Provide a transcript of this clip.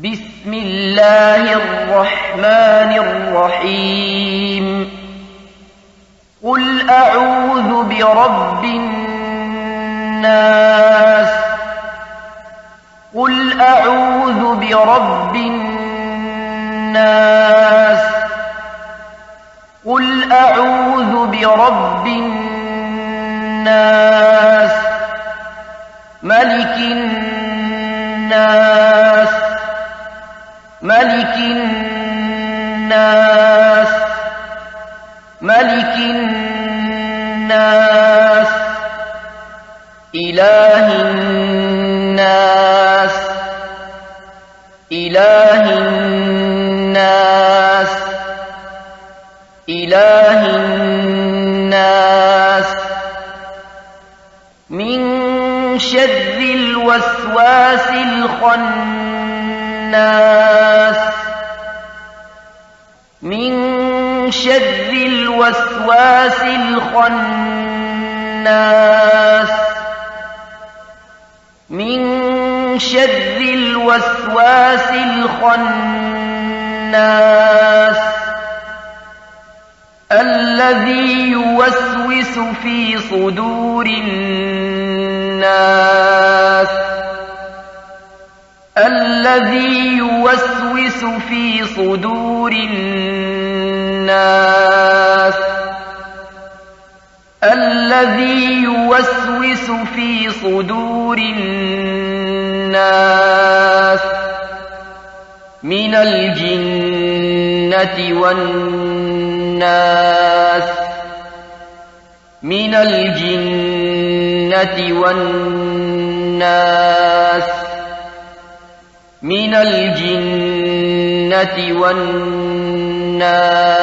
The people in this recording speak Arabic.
بسم الله الرحمن الرحيم قل أعوذ برب الناس قل أعوذ برب الناس قل أعوذ برب الناس ملك الناس ملك الناس ملك الناس إله الناس إله الناس إله الناس من شر الوسواس الخناس من شر الوسواس الخناس من شر الوسواس الخناس الذي يوسوس في صدور الناس الذي يوسوس في صدور الناس الذي يوسوس في صدور الناس من الجنة والناس من الجنة والناس من الجنة والناس